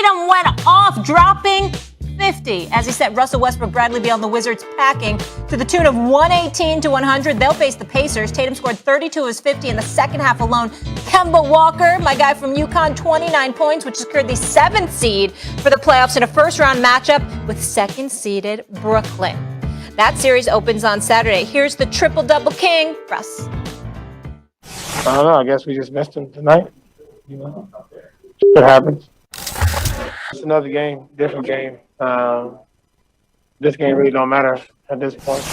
Tatum went off, dropping 50 as he sent Russell Westbrook, Bradley Beal, and the Wizards packing to the tune of 118-100. They'll face the Pacers. Tatum scored 32 of his 50 in the second half alone. Kemba Walker, my guy from UConn, 29 points, which secured the 7th seed for the playoffs in a first-round matchup with second-seeded Brooklyn. That series opens on Saturday. Here's the triple-double king, Russ. I don't know. I guess we just missed him tonight. You know, it happens. It's another game, different game. This game really don't matter at this point.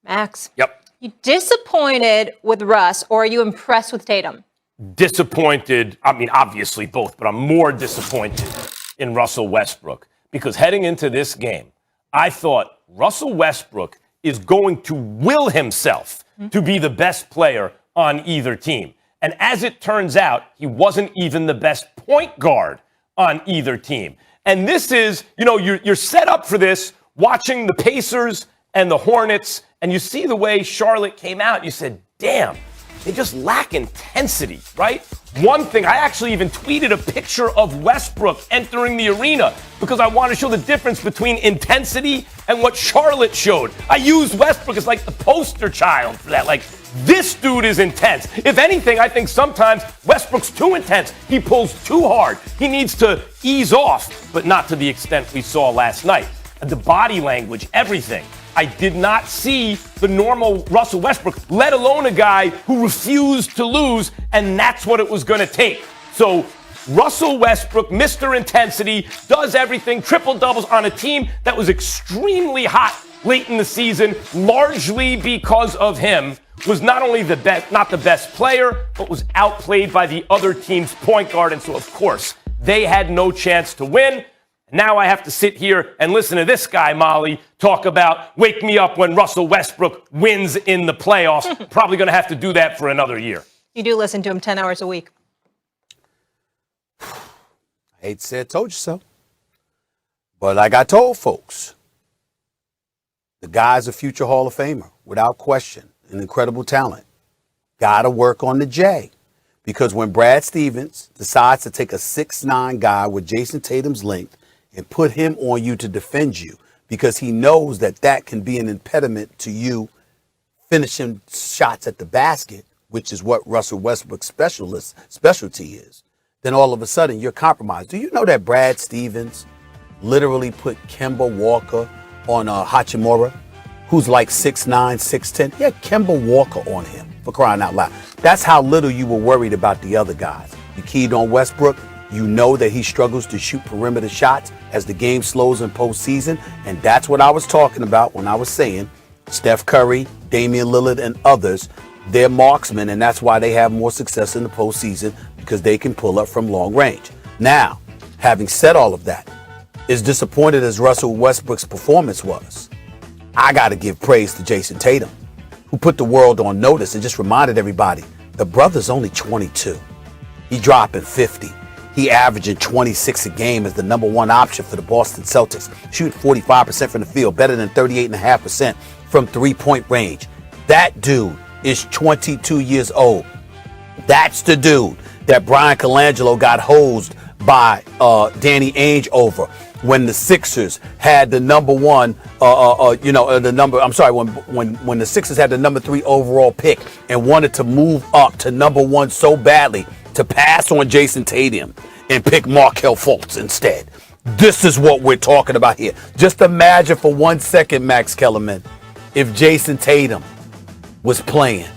Max. Yep. You disappointed with Russ, or are you impressed with Tatum? Disappointed. I mean, obviously both, but I'm more disappointed in Russell Westbrook because heading into this game, I thought Russell Westbrook is going to will himself to be the best player on either team. And as it turns out, he wasn't even the best point guard on either team. And this is, you're set up for this watching the Pacers and the Hornets, and you see the way Charlotte came out. You said, damn, they just lack intensity, right? One thing, I actually even tweeted a picture of Westbrook entering the arena because I want to show the difference between intensity and what Charlotte showed. I used Westbrook as like the poster child for that. Like, this dude is intense. If anything, I think sometimes Westbrook's too intense. He pulls too hard. He needs to ease off, but not to the extent we saw last night. And the body language, everything. I did not see the normal Russell Westbrook, let alone a guy who refused to lose, and that's what it was going to take. So Russell Westbrook, Mr. Intensity, does everything, triple-doubles on a team that was extremely hot late in the season, largely because of him, was not only the best, not the best player, but was outplayed by the other team's point guard. And so, of course, they had no chance to win. Now I have to sit here and listen to this guy, Molly, talk about wake me up when Russell Westbrook wins in the playoffs. Probably going to have to do that for another year. You do listen to him 10 hours a week. I hate to say it, told you so. But like I told folks, the guy's a future Hall of Famer, without question. An incredible talent. Got to work on the J. Because when Brad Stevens decides to take a 6'9" guy with Jason Tatum's length and put him on you to defend you, because he knows that that can be an impediment to you finishing shots at the basket, which is what Russell Westbrook's specialty is, then all of a sudden you're compromised. Do you know that Brad Stevens literally put Kemba Walker on Hachimura, who's like 6'9", 6'10"? He had Kemba Walker on him, for crying out loud. That's how little you were worried about the other guys. You keyed on Westbrook. You know that he struggles to shoot perimeter shots as the game slows in postseason. And that's what I was talking about when I was saying Steph Curry, Damian Lillard, and others, they're marksmen, and that's why they have more success in the postseason, because they can pull up from long range. Now, having said all of that, as disappointed as Russell Westbrook's performance was, I got to give praise to Jason Tatum, who put the world on notice and just reminded everybody, the brother's only 22. He dropping 50. He averaging 26 a game as the number one option for the Boston Celtics. Shooting 45% from the field, better than 38.5% from three-point range. That dude is 22 years old. That's the dude that Brian Colangelo got hosed by Danny Ainge over when the Sixers had the number one, when the Sixers had the number 3 overall pick and wanted to move up to number 1 so badly to pass on Jason Tatum and pick Markelle Fultz instead. This is what we're talking about here. Just imagine for 1 second, Max Kellerman, if Jason Tatum was playing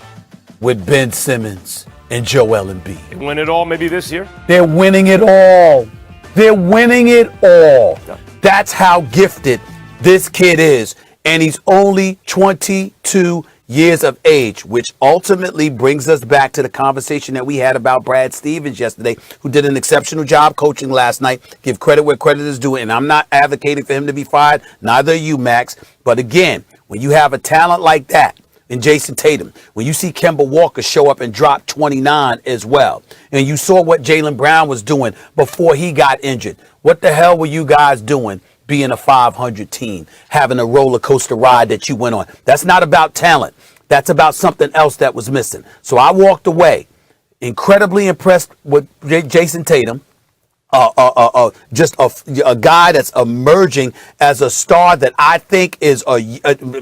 with Ben Simmons and Joel Embiid. They win it all maybe this year? They're winning it all. They're winning it all. Yeah. That's how gifted this kid is. And he's only 22 years of age, which ultimately brings us back to the conversation that we had about Brad Stevens yesterday, who did an exceptional job coaching last night. Give credit where credit is due. And I'm not advocating for him to be fired. Neither are you, Max. But again, when you have a talent like that, in Jason Tatum, when you see Kemba Walker show up and drop 29 as well, and you saw what Jaylen Brown was doing before he got injured, what the hell were you guys doing being a 500 team, having a roller coaster ride that you went on? That's not about talent. That's about something else that was missing. So I walked away incredibly impressed with Jason Tatum, just a guy that's emerging as a star that I think is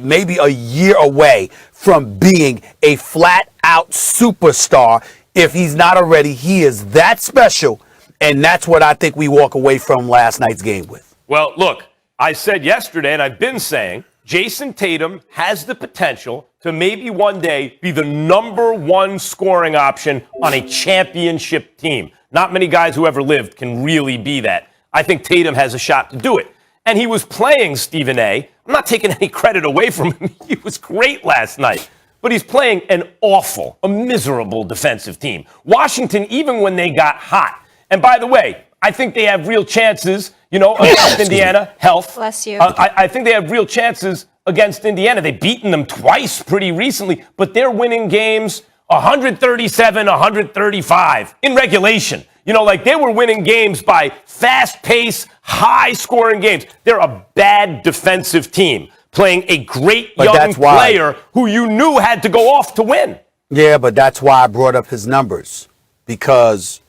maybe a year away from being a flat-out superstar. If he's not already, he is that special, and that's what I think we walk away from last night's game with. Well, look, I said yesterday, and I've been saying, Jason Tatum has the potential to maybe one day be the number one scoring option on a championship team. Not many guys who ever lived can really be that. I think Tatum has a shot to do it. And he was playing Stephen A. I'm not taking any credit away from him. He was great last night. But he's playing an awful, a miserable defensive team. Washington, even when they got hot. And by the way, I think they have real chances, against Indiana. Health. Bless you. I think they have real chances against Indiana. They've beaten them twice pretty recently, but they're winning games 137, 135 in regulation. They were winning games by fast-paced, high-scoring games. They're a bad defensive team playing a great young player who you knew had to go off to win. Yeah, but that's why I brought up his numbers, because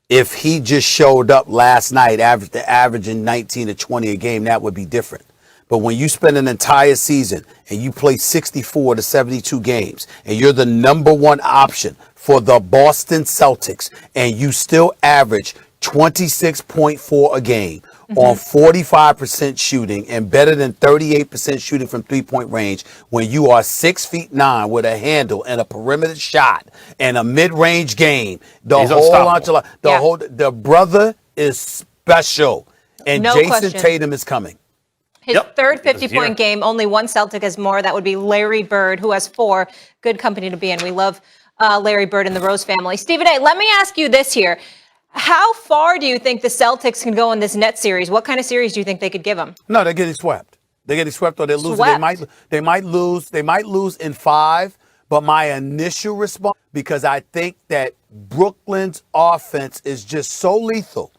if he just showed up last night, averaging 19 to 20 a game, that would be different. But when you spend an entire season and you play 64 to 72 games and you're the number one option for the Boston Celtics and you still average 26.4 a game on 45% shooting and better than 38% shooting from three-point range, when you are 6'9" with a handle and a perimeter shot and a mid-range game, the brother is special, and No Jason question. Tatum is coming. His third 50-point game, only one Celtic has more. That would be Larry Bird, who has 4. Good company to be in. We love Larry Bird and the Rose family. Stephen A., let me ask you this here. How far do you think the Celtics can go in this Nets series? What kind of series do you think they could give them? No, they're getting swept. They're getting swept, or they're losing. They might lose. They might lose in 5. But my initial response, because I think that Brooklyn's offense is just so lethal.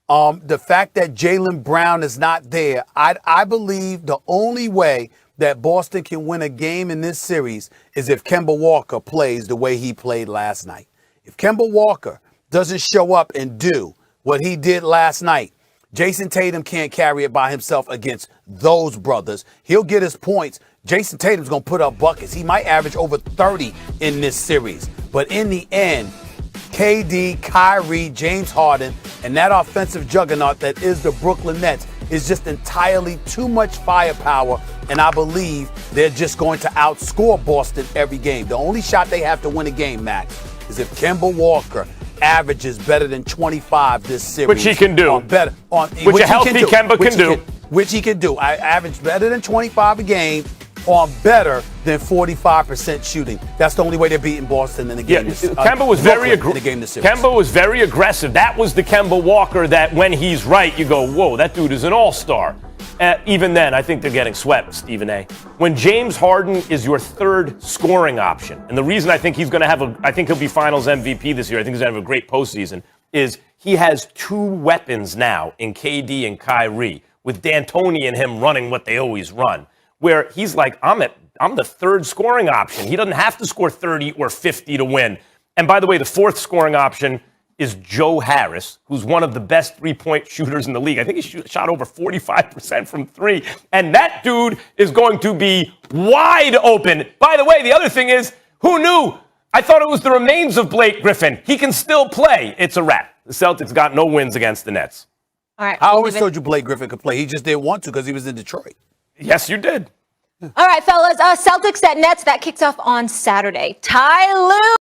The fact that Jaylen Brown is not there, I believe the only way that Boston can win a game in this series is if Kemba Walker plays the way he played last night. If Kemba Walker doesn't show up and do what he did last night, Jason Tatum can't carry it by himself against those brothers. He'll get his points. Jason Tatum's going to put up buckets. He might average over 30 in this series. But in the end, KD, Kyrie, James Harden, and that offensive juggernaut that is the Brooklyn Nets is just entirely too much firepower, and I believe they're just going to outscore Boston every game. The only shot they have to win a game, Max, is if Kemba Walker averages better than 25 this series. Which he can do. Which a healthy Kemba can do. Which he can do. I average better than 25 a game on better than 45% shooting. That's the only way they're beating Boston in the game. Kemba was very aggressive. Kemba was very aggressive. That was the Kemba Walker that when he's right, you go, whoa, that dude is an all-star. Even then, I think they're getting swept, Stephen A. When James Harden is your third scoring option, and the reason I think he's going to I think he'll be Finals MVP this year, I think he's going to have a great postseason, is he has 2 weapons now in KD and Kyrie, with D'Antoni and him running what they always run, where he's like, I'm the third scoring option. He doesn't have to score 30 or 50 to win. And by the way, the fourth scoring option is Joe Harris, who's one of the best three-point shooters in the league. I think he shot over 45% from 3. And that dude is going to be wide open. By the way, the other thing is, who knew? I thought it was the remains of Blake Griffin. He can still play. It's a wrap. The Celtics got no wins against the Nets. All right. I always told you Blake Griffin could play. He just didn't want to because he was in Detroit. Yes, you did. All right, fellas. Celtics at Nets. That kicks off on Saturday. Ty Lue.